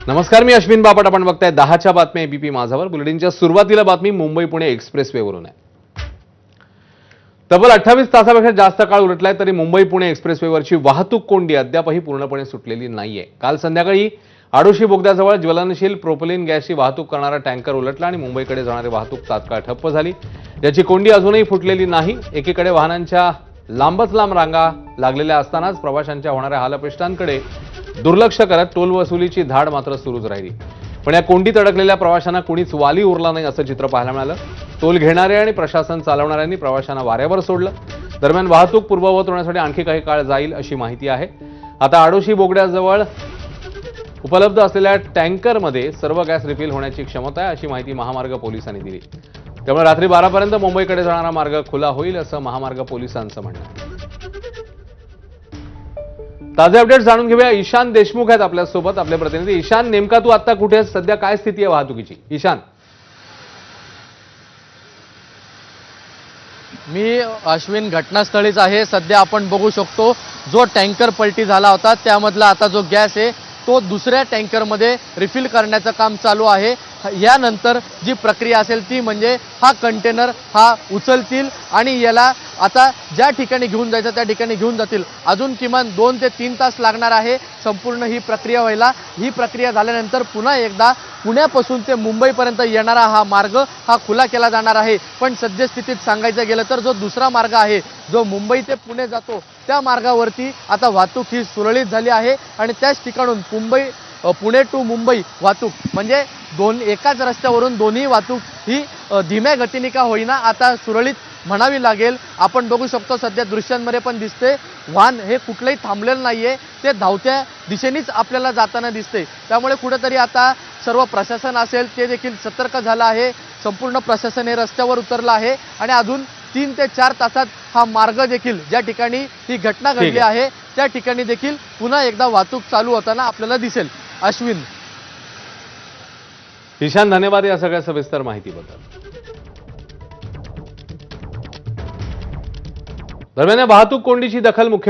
नमस्कार, मी अश्विन बापट. आपण बघताय 10च्या बातम्या एबीपी माझावर. बुलेटिनच्या सुरुवातीला बातमी मुंबई पुणे एक्सप्रेसवेवरून आहे. तब्बल 28 तासापेक्षा जास्त काळ उलटलाय तरी मुंबई पुणे एक्सप्रेसवेवरची वाहतूक कोंडी अद्यापही पूर्णपणे सुटलेली नाहीये. काल संध्याकाळी आडोशी बोगद्याजवळ ज्वलनशील प्रोपिलिन गॅसची वाहतूक करणारा टँकर उलटला आणि मुंबईकडे जाणारी वाहतूक तात्काळ ठप्प झाली. याची कोंडी अजूनही फुटलेली नाही. एकीकडे वाहनांच्या लांबच लांब रांगा लागलेल्या असतानाच प्रवाशांच्या होणाऱ्या हालअपेष्टांकडे दुर्लक्ष करत टोल वसुलीची धाड मात्र सुरूच राहिली. पण या कोंडीत अडकलेल्या प्रवाशांना कुणीच वाली उरला नाही असं चित्र पाहायला मिळालं. टोल घेणारे आणि प्रशासन चालवणाऱ्यांनी प्रवाशांना वाऱ्यावर सोडलं. दरम्यान वाहतूक पूर्ववत होण्यासाठी आणखी काही काळ जाईल अशी माहिती आहे. आता आडोशी बोगद्याजवळ उपलब्ध असलेल्या टँकरमध्ये सर्व गॅस रिफिल होण्याची क्षमता आहे अशी माहिती महामार्ग पोलिसांनी दिली. त्यामुळे रात्री 12 पर्यंत मुंबईकडे जाणारा मार्ग खुला होईल असं महामार्ग पोलिसांचं म्हणणं आहे. ताजे अपडेट जाणून घेऊया. ईशान देशमुख आहेत आपल्यासोबत, आपले प्रतिनिधी. ईशान, नेमका तू आता कुठे आहेस? सध्या काय स्थिती आहे वाहतुकीची? ईशान. मी अश्विन घटनास्थळीच आहे. सध्या आपण बघू शकतो जो टँकर पलटी झाला होता त्यामधला आता जो गॅस आहे तो दुसऱ्या टँकरमध्ये रिफिल करण्याचं काम चालू आहे. यानंतर जी प्रक्रिया असेल ती म्हणजे हा कंटेनर हा उचलतील आणि याला आता ज्या ठिकाणी घेऊन जायचं त्या ठिकाणी घेऊन जातील. अजून किमान 2 ते 3 तास लागणार आहे संपूर्ण ही प्रक्रिया व्हायला. ही प्रक्रिया झाल्यानंतर पुन्हा एकदा पुण्यापासून ते मुंबईपर्यंत येणारा हा मार्ग हा खुला केला जाणार आहे. पण सद्यस्थितीत सांगायचं गेलं तर जो दुसरा मार्ग आहे जो मुंबई ते पुणे जातो त्या मार्गावरती आता वाहतूक ही सुरळीत झाली आहे आणि त्याच ठिकाणून पुणे टू मुंबई वाहतूक म्हणजे एकाच रस्त्यावरून दोन्ही वाहतूक ही धीम्या गतीने का होईना आता सुरळीत म्हणावी लागेल. आपण बघू शकतो सध्या दृश्यांमध्ये पण दिसते वाहन हे कुठलंही थांबलेलं नाहीये. ते धावत्या दिशेनेच आपल्याला जाताना दिसते. त्यामुळे कुठेतरी आता सर्व प्रशासन असेल ते देखील सतर्क झालं आहे. संपूर्ण प्रशासन हे रस्त्यावर उतरलं आहे आणि अजून 3 ते 4 तासात हा मार्ग देखील ज्या ठिकाणी ही घटना घडली आहे त्या ठिकाणी देखील पुन्हा एकदा वाहतूक चालू होताना आपल्याला दिसेल. अश्विन. ईशान, धन्यवाद या सगळ्या सविस्तर माहितीबद्दल. दरम्यान वाहतूक कोंडीची दखल मुख्यमंत्री